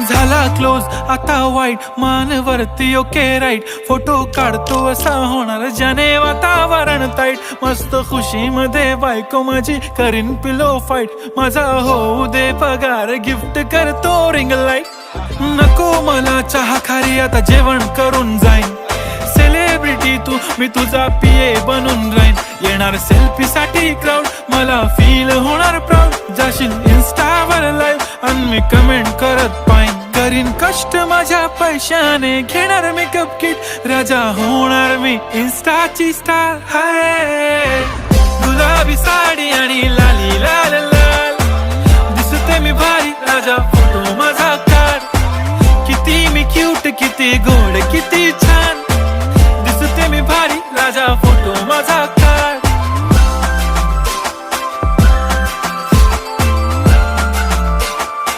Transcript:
झाला क्लोज आता वाईट मान वरती ओके राईट फोटो काढतो असा होणार ज्याने वातावरण ताईट मस्त खुशी मध्ये बायको माझी करीन पिलो फाईट माझा होऊ दे पगार गिफ्ट करतो रिंग लाईट नको मला चहा खारी आता जेवण करून जाईन सेलिब्रिटी तू मी तुझा पीए बनून राहीन येणार सेल्फी साठी क्राऊड मला फील होणार प्राऊड जाशील इन्स्टावर लाईव्ह आणि मी कमेंट करत पाईन करीन कष्ट माझ्या पैशाने घेणार मेकअप किट राजा होणार मी इन्स्टाची स्टार हाय गुलाबी साडी आणि लाली लाल लाल दिसते मी भारी राजा फोटो माझा काढ किती मी क्यूट किती गोड किती